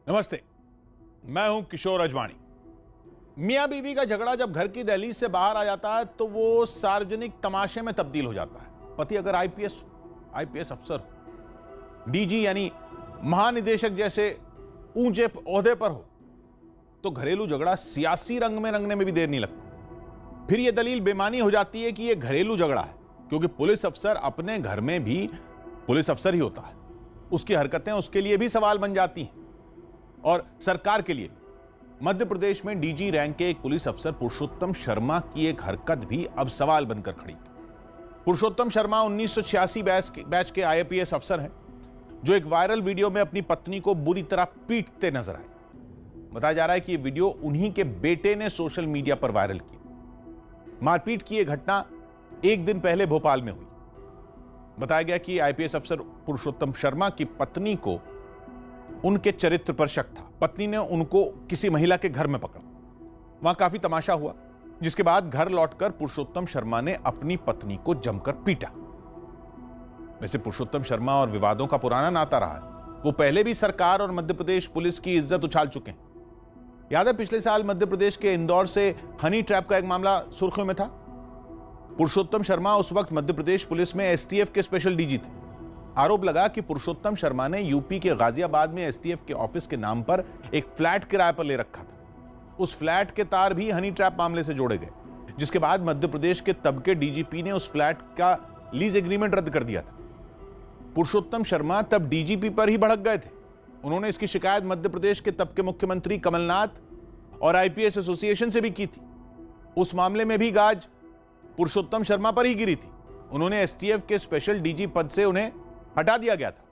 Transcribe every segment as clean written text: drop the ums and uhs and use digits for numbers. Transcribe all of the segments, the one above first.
नमस्ते, मैं हूं किशोर अजवाणी। मियां बीवी का झगड़ा जब घर की दहलीज से बाहर आ जाता है तो वो सार्वजनिक तमाशे में तब्दील हो जाता है। पति अगर आईपीएस अफसर हो, डीजी यानी महानिदेशक जैसे ऊंचे ओहदे पर हो, तो घरेलू झगड़ा सियासी रंग में रंगने में भी देर नहीं लगती। फिर यह दलील बेमानी हो जाती है कि यह घरेलू झगड़ा है, क्योंकि पुलिस अफसर अपने घर में भी पुलिस अफसर ही होता है। उसकी हरकतें उसके लिए भी सवाल बन जाती हैं और सरकार के लिए भी। मध्य प्रदेश में डीजी रैंक के एक पुलिस अफसर पुरुषोत्तम शर्मा की एक हरकत भी अब सवाल बनकर खड़ी है। पुरुषोत्तम शर्मा 1986 बैच के आईपीएस अफसर हैं, जो एक वायरल वीडियो में अपनी पत्नी को बुरी तरह पीटते नजर आए। बताया जा रहा है कि यह वीडियो उन्हीं के बेटे ने सोशल मीडिया पर वायरल किया। मारपीट की यह घटना एक दिन पहले भोपाल में हुई। बताया गया कि आईपीएस अफसर पुरुषोत्तम शर्मा की पत्नी को उनके चरित्र पर शक था। पत्नी ने उनको किसी महिला के घर में पकड़ा। वहां काफी तमाशा हुआ, जिसके बाद घर लौटकर पुरुषोत्तम शर्मा ने अपनी पत्नी को जमकर पीटा। वैसे पुरुषोत्तम शर्मा और विवादों का पुराना नाता रहा है। वो पहले भी सरकार और मध्य प्रदेश पुलिस की इज्जत उछाल चुके हैं। याद है, पिछले साल मध्य प्रदेश के इंदौर से हनी ट्रैप का एक मामला सुर्खियों में था। पुरुषोत्तम शर्मा उस वक्त मध्य प्रदेश पुलिस में एसटीएफ के स्पेशल डीजी थे। आरोप लगा कि पुरुषोत्तम शर्मा ने यूपी के गाजियाबाद में एसटीएफ के ऑफिस के नाम पर एक फ्लैट किराए पर ले रखा था। उस फ्लैट के तार भी हनी ट्रैप मामले से जोड़े गए, जिसके बाद मध्य प्रदेश के तब के डीजीपी ने उस फ्लैट का लीज एग्रीमेंट रद्द कर दिया था। पुरुषोत्तम शर्मा तब डीजीपी पर ही भड़क गए थे। उन्होंने इसकी शिकायत मध्य प्रदेश के तब के मुख्यमंत्री कमलनाथ और आईपीएस एसोसिएशन से भी की थी। उस मामले में भी गाज पुरुषोत्तम शर्मा पर ही गिरी थी। उन्होंने एसटीएफ के स्पेशल डीजी पद से उन्हें हटा दिया गया था।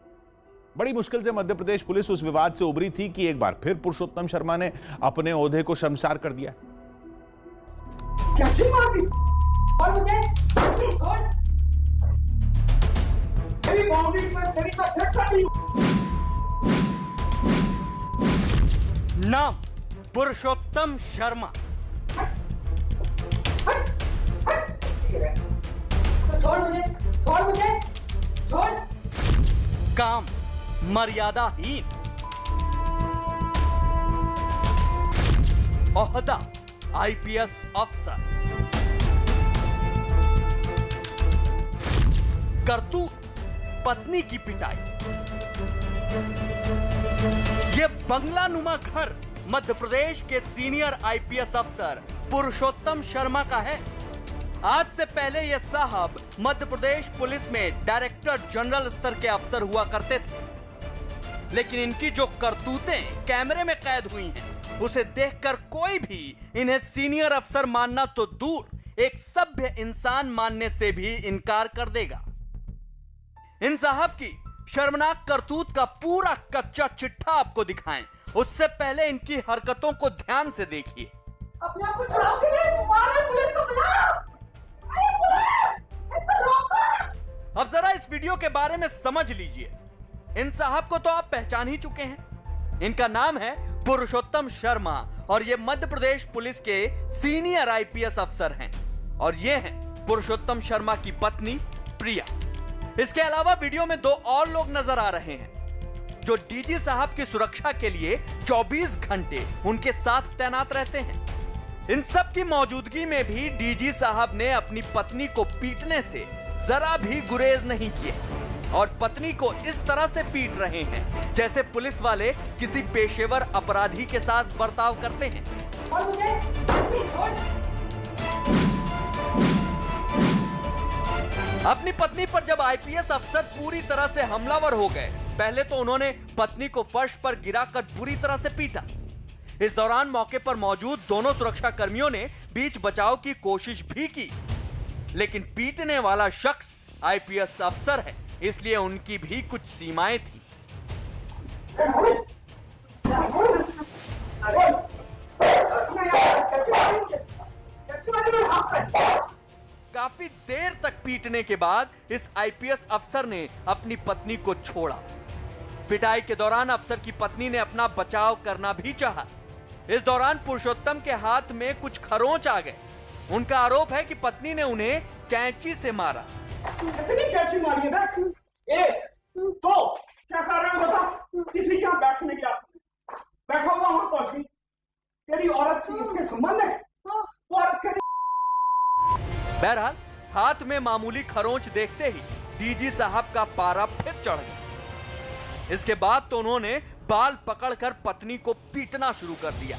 बड़ी मुश्किल से मध्य प्रदेश पुलिस उस विवाद से उबरी थी कि एक बार फिर पुरुषोत्तम शर्मा ने अपने ओहदे को शर्मसार कर दिया। नाम पुरुषोत्तम शर्मा। छोड़ मुझे, छोड़। काम मर्यादाहीन। ओहदा आईपीएस अफसर। करतूत पत्नी की पिटाई। यह बंगला नुमा घर मध्य प्रदेश के सीनियर आईपीएस अफसर पुरुषोत्तम शर्मा का है। आज से पहले यह साहब मध्य प्रदेश पुलिस में डायरेक्टर जनरल स्तर के अफसर हुआ करते थे, लेकिन इनकी जो करतूतें कैमरे में कैद हुई हैं, उसे देखकर कोई भी इन्हें सीनियर अफसर मानना तो दूर, एक सभ्य इंसान मानने से भी इनकार कर देगा। इन साहब की शर्मनाक करतूत का पूरा कच्चा चिट्ठा आपको दिखाएं, उससे पहले इनकी हरकतों को ध्यान से देखिए। अपने आप को छुड़ाओ के लिए पुलिस को बुलाओ। अब जरा इस वीडियो के बारे में समझ लीजिए। इन साहब को तो आप पहचान ही चुके हैं। इनका नाम है पुरुषोत्तम शर्मा और ये मध्य प्रदेश पुलिस के सीनियर आईपीएस अफसर हैं। और ये हैं पुरुषोत्तम शर्मा की पत्नी प्रिया। इसके अलावा वीडियो में दो और लोग नजर आ रहे हैं, जो डीजी साहब की सुरक्षा के लिए 24 घंटे उनके साथ तैनात रहते हैं। इन सब की मौजूदगी में भी डीजी साहब ने अपनी पत्नी को पीटने से जरा भी गुरेज नहीं किया और पत्नी को इस तरह से पीट रहे हैं जैसे पुलिस वाले किसी पेशेवर अपराधी के साथ बर्ताव करते हैं। अपनी पत्नी पर जब आईपीएस अफसर पूरी तरह से हमलावर हो गए, पहले तो उन्होंने पत्नी को फर्श पर गिराकर बुरी तरह से पीटा। इस दौरान मौके पर मौजूद दोनों सुरक्षा कर्मियों ने बीच बचाव की कोशिश भी की, लेकिन पीटने वाला शख्स आईपीएस अफसर है, इसलिए उनकी भी कुछ सीमाएं थी। काफी देर तक पीटने के बाद इस आईपीएस अफसर ने अपनी पत्नी को छोड़ा। पिटाई के दौरान अफसर की पत्नी ने अपना बचाव करना भी चाहा। इस दौरान पुरुषोत्तम के हाथ में कुछ खरोंच आ गए। उनका आरोप है कि पत्नी ने उन्हें कैंची से मारा। कितनी कैंची मारी है? एक, दो, क्या कारण बता? किसी के यहाँ बैठने गया बहरहाल हाथ में मामूली खरोंच देखते ही डीजी साहब का पारा फिर चढ़ गया। इसके बाद तो उन्होंने बाल पकड़कर पत्नी को पीटना शुरू कर दिया।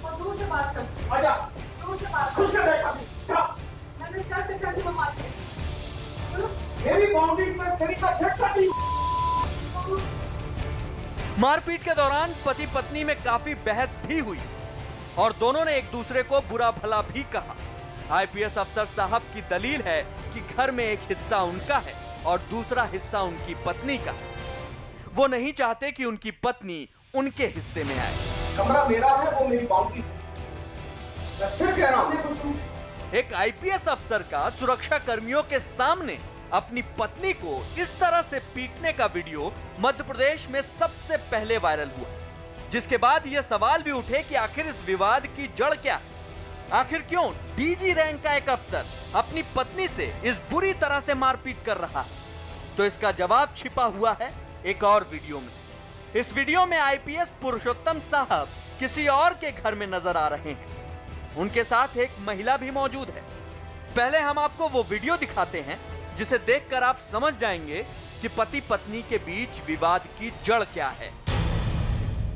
और दूर से बात कर, आजा, दूर से बात खुश कर देखा मैंने क्या कैसे में मार मेरी बाउंड्री पर तेरी का झटका दी। मारपीट के दौरान पति पत्नी में काफी बहस भी हुई और दोनों ने एक दूसरे को बुरा भला भी कहा। आईपीएस अफसर साहब की दलील है कि घर में एक हिस्सा उनका है और दूसरा हिस्सा उनकी पत्नी का। वो नहीं चाहते कि उनकी पत्नी उनके हिस्से में आए। कमरा मेरा है, वो मेरी बाउंड्री। मैं फिर कह रहा हूं, एक आईपीएस अफसर का सुरक्षा कर्मियों के सामने अपनी पत्नी को इस तरह से पीटने का वीडियो मध्य प्रदेश में सबसे पहले वायरल हुआ, जिसके बाद यह सवाल भी उठे कि आखिर इस विवाद की जड़ क्या है। आखिर क्यों डीजी रैंक का एक अफसर अपनी पत्नी से इस बुरी तरह से मारपीट कर रहा है? तो इसका जवाब छिपा हुआ है एक और वीडियो में। इस वीडियो में आईपीएस पुरुषोत्तम साहब किसी और के घर में नजर आ रहे हैं। उनके साथ एक महिला भी मौजूद है। पहले हम आपको वो वीडियो दिखाते हैं जिसे देखकर आप समझ जाएंगे कि पति पत्नी के बीच विवाद की जड़ क्या है।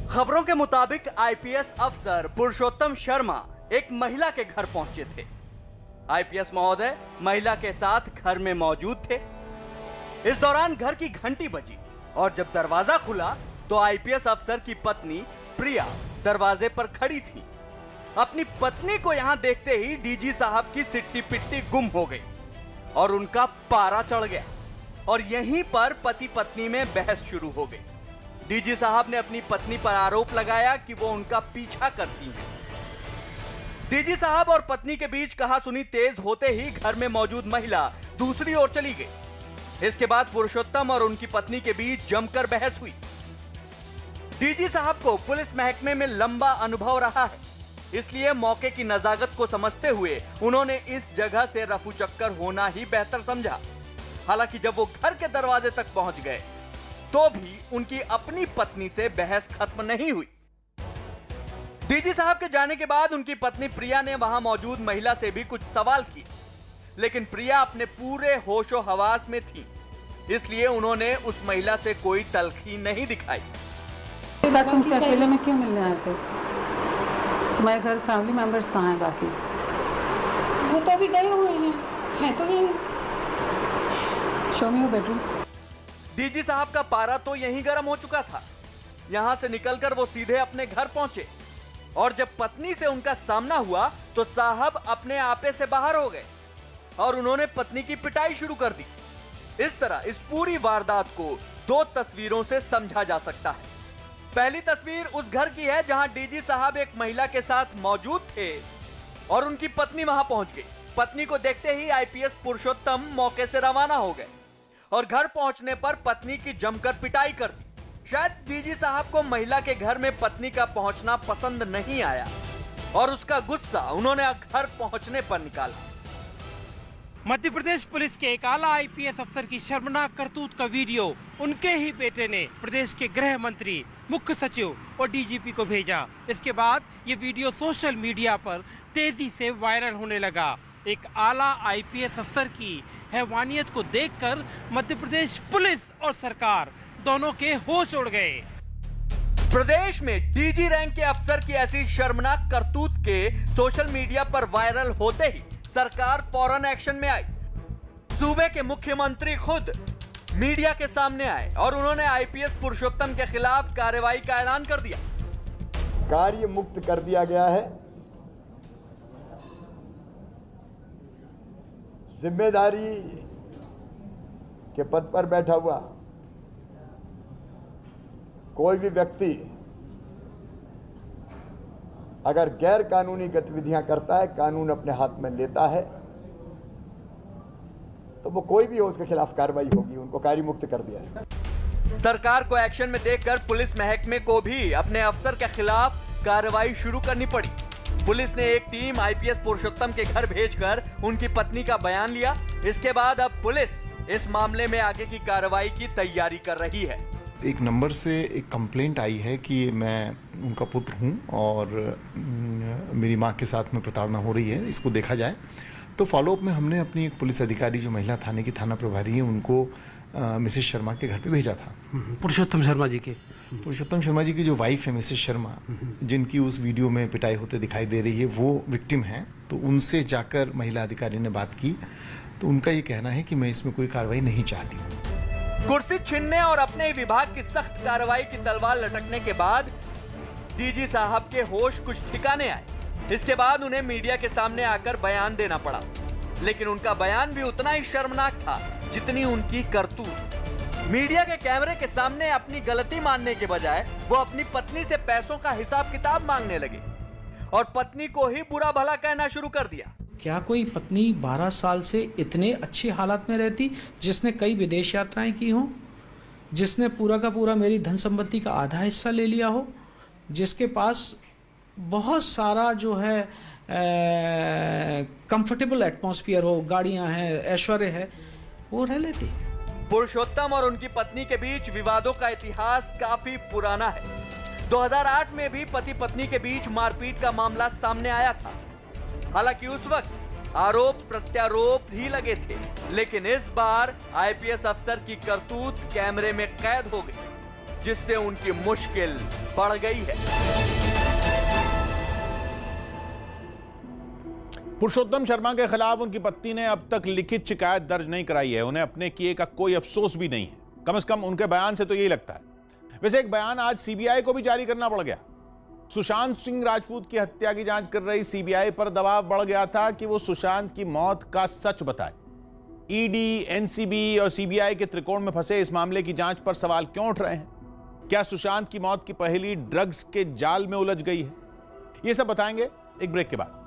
खबरों के मुताबिक आईपीएस अफसर पुरुषोत्तम शर्मा एक महिला के घर पहुंचे थे। आईपीएस महोदय महिला के साथ घर में मौजूद थे। इस दौरान घर की घंटी बजी और जब दरवाजा खुला तो आईपीएस अफसर की पत्नी प्रिया दरवाजे पर खड़ी थी। अपनी पत्नी को यहां देखते ही डीजी साहब की सिट्टी पिट्टी गुम हो गई और उनका पारा चढ़ गया और यहीं पर पति पत्नी में बहस शुरू हो गई। डीजी साहब ने अपनी पत्नी पर आरोप लगाया कि वो उनका पीछा करती हैं। डीजी साहब और पत्नी के बीच कहासुनी तेज होते ही घर में मौजूद महिला दूसरी ओर चली गई। इसके बाद पुरुषोत्तम और उनकी पत्नी के बीच जमकर बहस हुई। डीजी साहब को पुलिस महकमे में लंबा अनुभव रहा है, इसलिए मौके की नजाकत को समझते हुए उन्होंने इस जगह से रफू चक्कर होना ही बेहतर समझा। हालांकि जब वो घर के दरवाजे तक पहुंच गए तो भी उनकी अपनी पत्नी से बहस खत्म नहीं हुई। डीजी साहब के जाने के बाद उनकी पत्नी प्रिया ने वहां मौजूद महिला से भी कुछ सवाल किए, लेकिन प्रिया अपने पूरे होशो हवास में थी, इसलिए उन्होंने उस महिला से कोई तल्खी नहीं दिखाई। तुमसे अकेले में क्यों मिलने आए थे? तुम्हारे घर फैमिली मेंबर्स कहाँ हैं बाकी? वो तो अभी गए हुए हैं तो यही। Show me your bedroom. DG साहब का पारा तो यहीं गर्म हो चुका था। यहां से निकलकर वो सीधे अपने घर पहुंचे और जब पत्नी से उनका सामना हुआ तो साहब अपने आपे से बाहर हो गए और उन्होंने पत्नी की पिटाई शुरू कर दी। इस तरह इस पूरी वारदात को दो तस्वीरों से समझा जा सकता है। पहली तस्वीर उस घर की है जहां डीजी साहब एक महिला के साथ मौजूद थे और उनकी पत्नी वहां पहुंच गई। पत्नी को देखते ही आईपीएस पुरुषोत्तम मौके से रवाना हो गए और घर पहुंचने पर पत्नी की जमकर पिटाई कर दी। शायद डीजी साहब को महिला के घर में पत्नी का पहुंचना पसंद नहीं आया और उसका गुस्सा उन्होंने घर पहुंचने पर निकाला। मध्य प्रदेश पुलिस के एक आला आईपीएस अफसर की शर्मनाक करतूत का वीडियो उनके ही बेटे ने प्रदेश के गृह मंत्री, मुख्य सचिव और डीजीपी को भेजा। इसके बाद ये वीडियो सोशल मीडिया पर तेजी से वायरल होने लगा। एक आला आईपीएस अफसर की हैवानियत को देखकर मध्य प्रदेश पुलिस और सरकार दोनों के होश उड़ गए। प्रदेश में डीजी रैंक के अफसर की ऐसी शर्मनाक करतूत के सोशल मीडिया पर वायरल होते ही सरकार फौरन एक्शन में आई। सूबे के मुख्यमंत्री खुद मीडिया के सामने आए और उन्होंने आईपीएस पुरुषोत्तम के खिलाफ कार्रवाई का ऐलान कर दिया। कार्य मुक्त कर दिया गया है। जिम्मेदारी के पद पर बैठा हुआ कोई भी व्यक्ति अगर गैर कानूनी गतिविधियां करता है, कानून अपने हाथ में लेता है, तो वो कोई भी हो उसके खिलाफ कार्रवाई होगी। उनको कार्य मुक्त कर दिया है। सरकार को एक्शन में देखकर पुलिस महकमे को भी अपने अफसर के खिलाफ कार्रवाई शुरू करनी पड़ी। पुलिस ने एक टीम आईपीएस पुरुषोत्तम के घर भेजकर उनकी पत्नी का बयान लिया। इसके बाद अब पुलिस इस मामले में आगे की कार्रवाई की तैयारी कर रही है। एक नंबर से एक कंप्लेंट आई है कि मैं उनका पुत्र हूं और मेरी मां के साथ में प्रताड़ना हो रही है, इसको देखा जाए। तो फॉलोअप में हमने अपनी एक पुलिस अधिकारी जो महिला थाने की थाना प्रभारी है उनको मिसेस शर्मा के घर पे भेजा था। पुरुषोत्तम शर्मा जी के, पुरुषोत्तम शर्मा जी की जो वाइफ है मिसेस शर्मा, जिनकी उस वीडियो में पिटाई होते दिखाई दे रही है, वो विक्टिम है। तो उनसे जाकर महिला अधिकारी ने बात की, तो उनका ये कहना है कि मैं इसमें कोई कार्रवाई नहीं चाहती हूँ। कुर्सी छीनने और अपने विभाग की सख्त कार्रवाई की तलवार लटकने के बाद डीजी साहब के होश कुछ ठिकाने आए। इसके बाद उन्हें मीडिया के सामने आकर बयान देना पड़ा, लेकिन उनका बयान भी उतना ही शर्मनाक था जितनी उनकी करतूत। मीडिया के कैमरे के सामने अपनी गलती मानने के बजाय वो अपनी पत्नी से पैसों का हिसाब किताब मांगने लगे और पत्नी को ही बुरा भला कहना शुरू कर दिया। क्या कोई पत्नी 12 साल से इतने अच्छी हालात में रहती, जिसने कई विदेश यात्राएं की हों, जिसने पूरा का पूरा मेरी धन संपत्ति का आधा हिस्सा ले लिया हो, जिसके पास बहुत सारा जो है कंफर्टेबल एटमॉस्फेयर हो, गाड़ियां हैं, ऐश्वर्य है, वो रह लेती। पुरुषोत्तम और उनकी पत्नी के बीच विवादों का इतिहास काफी पुराना है। 2008 में भी पति पत्नी के बीच मारपीट का मामला सामने आया था। हालांकि उस वक्त आरोप प्रत्यारोप ही लगे थे, लेकिन इस बार आईपीएस अफसर की करतूत कैमरे में कैद हो गई, जिससे उनकी मुश्किल बढ़ गई है। पुरुषोत्तम शर्मा के खिलाफ उनकी पत्नी ने अब तक लिखित शिकायत दर्ज नहीं कराई है। उन्हें अपने किए का कोई अफसोस भी नहीं है, कम से कम उनके बयान से तो यही लगता है। वैसे एक बयान आज सीबीआई को भी जारी करना पड़ गया। सुशांत सिंह राजपूत की हत्या की जांच कर रही सीबीआई पर दबाव बढ़ गया था कि वो सुशांत की मौत का सच बताए। ईडी, एनसीबी और सीबीआई के त्रिकोण में फंसे इस मामले की जांच पर सवाल क्यों उठ रहे हैं? क्या सुशांत की मौत की पहेली ड्रग्स के जाल में उलझ गई है? ये सब बताएंगे एक ब्रेक के बाद।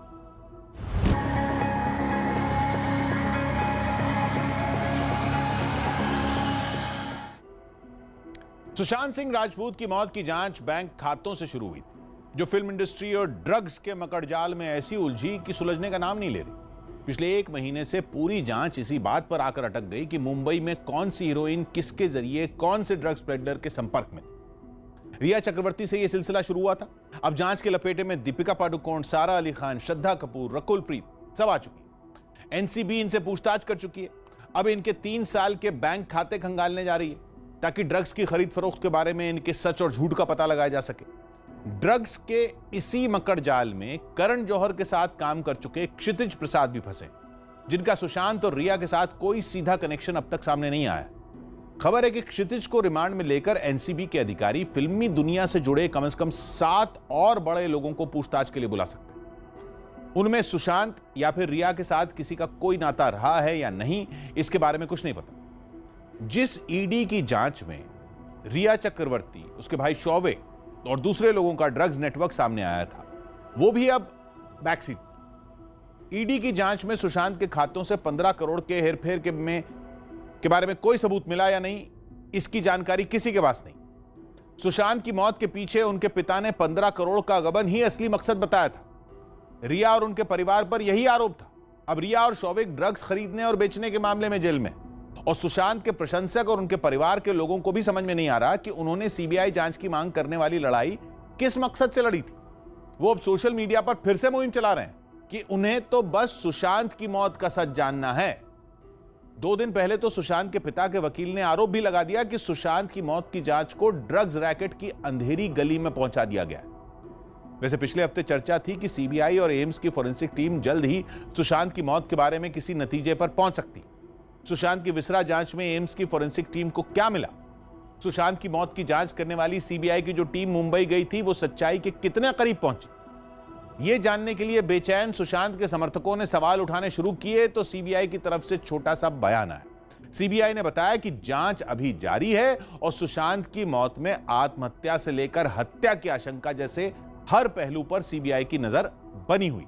सुशांत सिंह राजपूत की मौत की जांच बैंक खातों से शुरू हुई थी, जो फिल्म इंडस्ट्री और ड्रग्स के मकड़जाल में ऐसी उलझी कि सुलझने का नाम नहीं ले रही। पिछले 1 महीने से पूरी जांच इसी बात पर आकर अटक गई कि मुंबई में कौन सी हीरोइन किसके जरिए कौन से ड्रग्स पेडलर के संपर्क में थी। रिया चक्रवर्ती से यह सिलसिला शुरू हुआ था। अब जांच के लपेटे में दीपिका पादुकोण, सारा अली खान, श्रद्धा कपूर, रकुल प्रीत सब आ चुकी है। एनसीबी इनसे पूछताछ कर चुकी है। अब इनके 3 साल के बैंक खाते खंगालने जा रही है ताकि ड्रग्स की खरीद फरोख्त के बारे में इनके सच और झूठ का पता लगाया जा सके। ड्रग्स के इसी मकड़ जाल में करण जौहर के साथ काम कर चुके क्षितिज प्रसाद भी फंसे, जिनका सुशांत और रिया के साथ कोई सीधा कनेक्शन अब तक सामने नहीं आया। खबर है कि क्षितिज को रिमांड में लेकर एनसीबी के अधिकारी फिल्मी दुनिया से जुड़े कम से कम 7 और बड़े लोगों को पूछताछ के लिए बुला सकते हैं। उनमें सुशांत या फिर रिया के साथ किसी का कोई नाता रहा है या नहीं, इसके बारे में कुछ नहीं पता। जिस ईडी की जांच में रिया चक्रवर्ती, उसके भाई शौविक और दूसरे लोगों का ड्रग्स नेटवर्क सामने आया था, वो भी अब बैकसीट। ईडी की जांच में सुशांत के खातों से 15 करोड़ के हेरफेर के बारे में कोई सबूत मिला या नहीं, इसकी जानकारी किसी के पास नहीं। सुशांत की मौत के पीछे उनके पिता ने 15 करोड़ का गबन ही असली मकसद बताया था। रिया और उनके परिवार पर यही आरोप था। अब रिया और शौविक ड्रग्स खरीदने और बेचने के मामले में जेल में, और सुशांत के प्रशंसक और उनके परिवार के लोगों को भी समझ में नहीं आ रहा कि उन्होंने सीबीआई जांच की मांग करने वाली लड़ाई किस मकसद से लड़ी थी। वो अब सोशल मीडिया पर फिर से मुहिम चला रहे हैं कि उन्हें तो बस सुशांत की मौत का सच जानना है। 2 दिन पहले तो सुशांत के पिता के वकील ने आरोप भी लगा दिया कि सुशांत की मौत की जांच को ड्रग्स रैकेट की अंधेरी गली में पहुंचा दिया गया। वैसे पिछले हफ्ते चर्चा थी कि सीबीआई और एम्स की फोरेंसिक टीम जल्द ही सुशांत की मौत के बारे में किसी नतीजे पर पहुंच सकती। सुशांत की विसरा जांच में एम्स की फोरेंसिक टीम को क्या मिला? सुशांत की मौत की जांच करने वाली सीबीआई की जो टीम मुंबई गई थी, वो सच्चाई के कितने करीब पहुंची? ये जानने के लिए बेचैन सुशांत के समर्थकों ने सवाल उठाने शुरू किए तो सीबीआई की तरफ से छोटा सा बयान आया। सीबीआई ने बताया कि जांच अभी जारी है और सुशांत की मौत में आत्महत्या से लेकर हत्या की आशंका जैसे हर पहलू पर सीबीआई की नजर बनी हुई।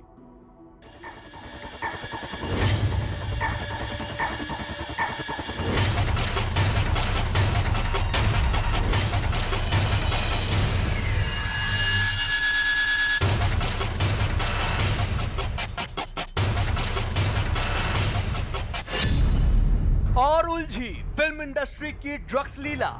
और उलझी फिल्म इंडस्ट्री की ड्रग्स लीला।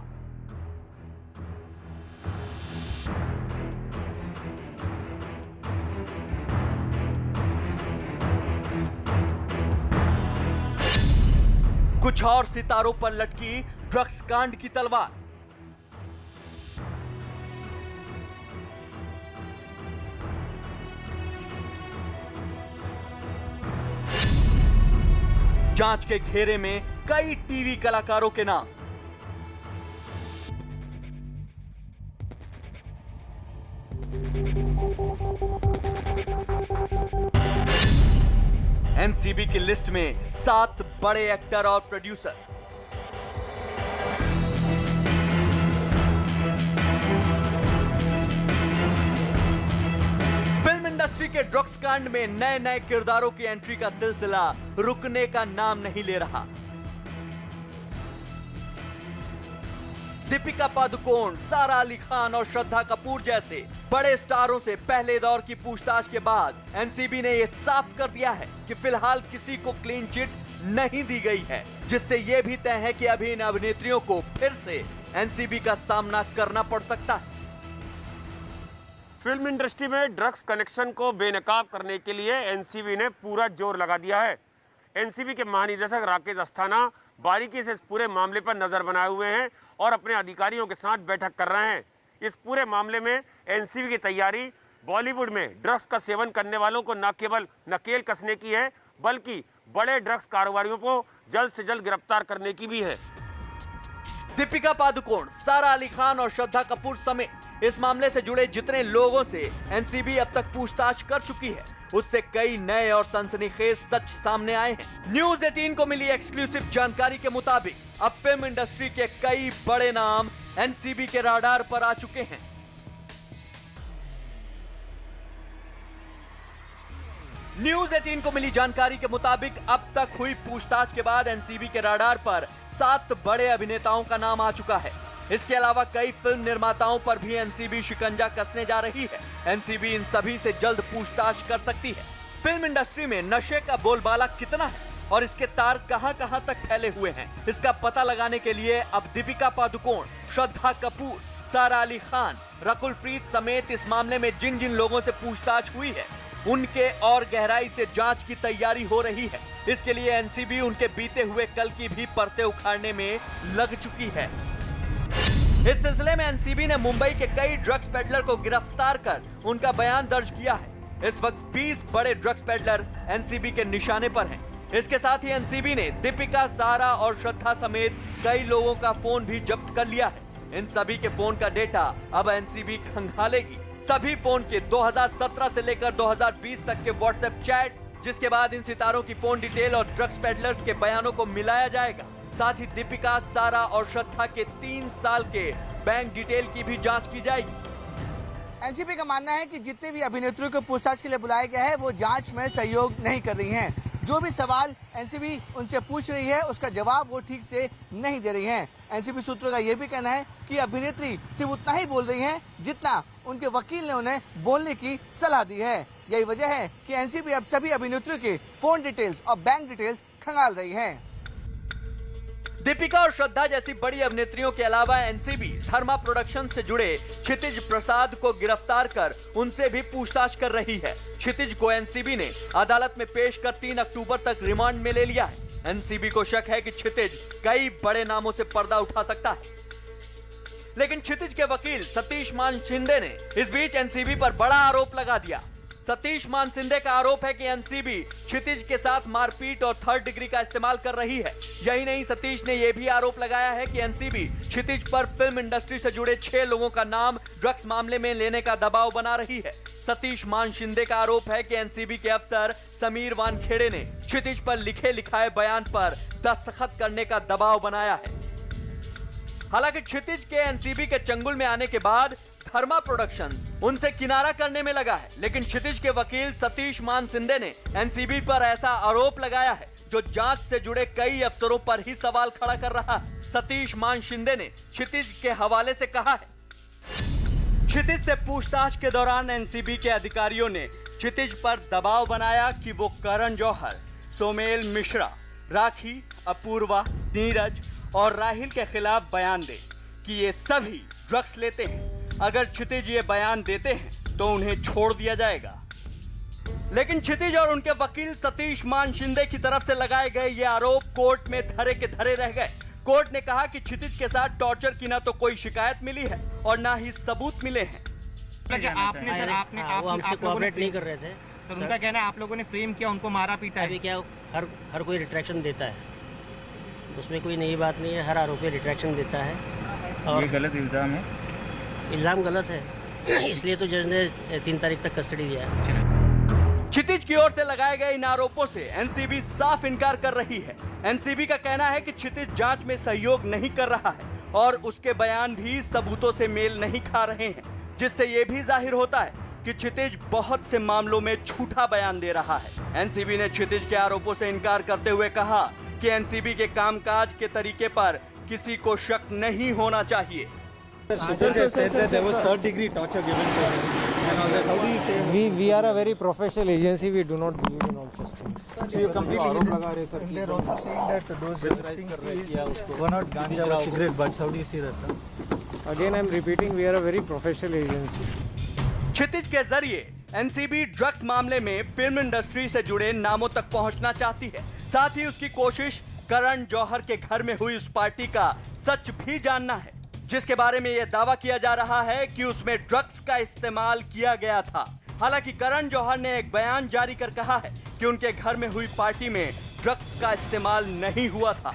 कुछ और सितारों पर लटकी ड्रग्स कांड की तलवार। जांच के घेरे में कई टीवी कलाकारों के नाम। एनसीबी की लिस्ट में 7 बड़े एक्टर और प्रोड्यूसर। फिल्म इंडस्ट्री के ड्रग्स कांड में नए नए किरदारों की एंट्री का सिलसिला रुकने का नाम नहीं ले रहा। दीपिका पादुकोण, सारा अली खान और श्रद्धा कपूर जैसे बड़े स्टारों से पहले दौर की पूछताछ के बाद एनसीबी ने यह साफ कर दिया है कि फिलहाल किसी को क्लीन चिट नहीं दी गई है, जिससे यह भी तय है कि अभी इन अभिनेत्रियों को फिर से एनसीबी का सामना करना पड़ सकता है। फिल्म इंडस्ट्री में ड्रग्स कनेक्शन को बेनकाब करने के लिए एनसीबी ने पूरा जोर लगा दिया है। एनसीबी के महानिदेशक राकेश अस्थाना बारीकी से इस पूरे मामले पर नजर बनाए हुए हैं और अपने अधिकारियों के साथ बैठक कर रहे हैं। इस पूरे मामले में एनसीबी की तैयारी बॉलीवुड में ड्रग्स का सेवन करने वालों को न केवल नकेल कसने की है, बल्कि बड़े ड्रग्स कारोबारियों को जल्द से जल्द गिरफ्तार करने की भी है। दीपिका पादुकोण, सारा अली खान और श्रद्धा कपूर समेत इस मामले से जुड़े जितने लोगों से एनसीबी अब तक पूछताछ कर चुकी है, उससे कई नए और सनसनीखेज सच सामने आए हैं। न्यूज़ 18 को मिली एक्सक्लूसिव जानकारी के मुताबिक अब फिल्म इंडस्ट्री के कई बड़े नाम एनसीबी के राडार पर आ चुके हैं। न्यूज़ 18 को मिली जानकारी के मुताबिक अब तक हुई पूछताछ के बाद एनसीबी के राडार पर 7 बड़े अभिनेताओं का नाम आ चुका है। इसके अलावा कई फिल्म निर्माताओं पर भी एनसीबी शिकंजा कसने जा रही है। एनसीबी इन सभी से जल्द पूछताछ कर सकती है। फिल्म इंडस्ट्री में नशे का बोलबाला कितना है और इसके तार कहां-कहां तक फैले हुए हैं, इसका पता लगाने के लिए अब दीपिका पादुकोण, श्रद्धा कपूर, सारा अली खान, रकुल प्रीत समेत इस मामले में जिन जिन लोगों से पूछताछ हुई है, उनके और गहराई से जांच की तैयारी हो रही है। इसके लिए एनसीबी उनके बीते हुए कल की भी परतें उखाड़ने में लग चुकी है। इस सिलसिले में एनसीबी ने मुंबई के कई ड्रग्स पेडलर को गिरफ्तार कर उनका बयान दर्ज किया है। इस वक्त 20 बड़े ड्रग्स पेडलर एनसीबी के निशाने पर हैं। इसके साथ ही एनसीबी ने दीपिका, सारा और श्रद्धा समेत कई लोगों का फोन भी जब्त कर लिया है। इन सभी के फोन का डेटा अब एनसीबी खंगालेगी। सभी फोन के 2017 से लेकर 2020 तक के व्हाट्सएप चैट, जिसके बाद इन सितारों की फोन डिटेल और ड्रग्स पेडलर्स के बयानों को मिलाया जाएगा। साथ ही दीपिका, सारा और श्रद्धा के 3 साल के बैंक डिटेल की भी जांच की जाएगी। एनसीबी का मानना है कि जितने भी अभिनेत्रियों को पूछताछ के लिए बुलाया गया है वो जांच में सहयोग नहीं कर रही हैं। जो भी सवाल एनसीबी उनसे पूछ रही है उसका जवाब वो ठीक से नहीं दे रही हैं। एनसीबी सूत्रों का यह भी कहना है कि अभिनेत्री सिर्फ उतना ही बोल रही हैं जितना उनके वकील ने उन्हें बोलने की सलाह दी है। यही वजह है कि एनसीबी अब सभी अभिनेत्रियों के फोन डिटेल्स और बैंक डिटेल्स खंगाल रही है। दीपिका और श्रद्धा जैसी बड़ी अभिनेत्रियों के अलावा एनसीबी धर्मा प्रोडक्शन से जुड़े क्षितिज प्रसाद को गिरफ्तार कर उनसे भी पूछताछ कर रही है। क्षितिज को एनसीबी ने अदालत में पेश कर 3 अक्टूबर तक रिमांड में ले लिया है। एनसीबी को शक है कि क्षितिज कई बड़े नामों से पर्दा उठा सकता है, लेकिन क्षितिज के वकील सतीश मान शिंदे ने इस बीच एनसीबी पर बड़ा आरोप लगा दिया। सतीश मान शिंदे का आरोप है कि एनसीबी क्षितिज के साथ मारपीट और 3rd डिग्री का इस्तेमाल कर रही है। यही नहीं, सतीश ने यह भी आरोप लगाया है कि एनसीबी क्षितिज पर फिल्म इंडस्ट्री से जुड़े 6 लोगों का नाम ड्रग्स मामले में लेने का दबाव बना रही है। सतीश मान शिंदे का आरोप है कि एनसीबी के अफसर समीर वानखेड़े ने क्षितिज पर लिखे लिखाए बयान पर दस्तखत करने का दबाव बनाया है। हालांकि क्षितिज के एनसीबी के चंगुल में आने के बाद धर्मा प्रोडक्शंस उनसे किनारा करने में लगा है, लेकिन क्षितिज के वकील सतीश मान शिंदे ने एनसीबी पर ऐसा आरोप लगाया है जो जांच से जुड़े कई अफसरों पर ही सवाल खड़ा कर रहा है। सतीश मान शिंदे ने क्षितिज के हवाले से कहा है, क्षितिज से पूछताछ के दौरान एनसीबी के अधिकारियों ने क्षितिज पर दबाव बनाया कि वो करण जौहर, सोमेल मिश्रा, राखी, अपूर्वा, नीरज और राहिल के खिलाफ बयान दे कि ये सभी ड्रग्स लेते हैं। अगर क्षितिज ये बयान देते हैं तो उन्हें छोड़ दिया जाएगा। लेकिन क्षितिज और उनके वकील सतीश मान शिंदे की तरफ से लगाए गए ये आरोप कोर्ट में धरे के धरे रह गए। कोर्ट ने कहा कि क्षितिज के साथ टॉर्चर की ना तो कोई शिकायत मिली है और ना ही सबूत मिले हैं। वो हमसे कोऑपरेट नहीं कर रहे थे सर, उनका कहना है आप लोगों ने फ्रेम किया, उनको मारा पीटा है। अभी क्या हर कोई रिट्रैक्शन देता है, उसमें कोई नई बात नहीं है। हर आरोपी रिट्रैक्शन देता है और ये गलत इल्जाम है। इल्जाम गलत है, इसलिए तो जज ने 3 तारीख तक कस्टडी दिया है। क्षितिज की ओर से लगाए गए इन आरोपों से एनसीबी साफ इनकार कर रही है। एनसीबी का कहना है कि क्षितिज जांच में सहयोग नहीं कर रहा है और उसके बयान भी सबूतों से मेल नहीं खा रहे हैं, जिससे ये भी जाहिर होता है कि क्षितिज बहुत से मामलों में झूठा बयान दे रहा है। एनसीबी ने क्षितिज के आरोपों से इनकार करते हुए कहा कि एनसीबी के कामकाज के तरीके पर किसी को शक नहीं होना चाहिए। We are a very professional agency. We do not believe in all such things. So you completely लगा रहे sir. They are also saying that those things were not ganja or cigarette butts. How do you see that? Again, I am repeating, we are a very professional agency. क्षितिज के जरिए NCB drugs मामले में film industry से जुड़े नामों तक पहुंचना चाहती है। साथ ही उसकी कोशिश करण जौहर के घर में हुई उस पार्टी का सच भी जानना है, जिसके बारे में यह दावा किया जा रहा है कि उसमें ड्रग्स का इस्तेमाल किया गया था। हालांकि करण जौहर ने एक बयान जारी कर कहा है कि उनके घर में हुई पार्टी में ड्रग्स का इस्तेमाल नहीं हुआ था।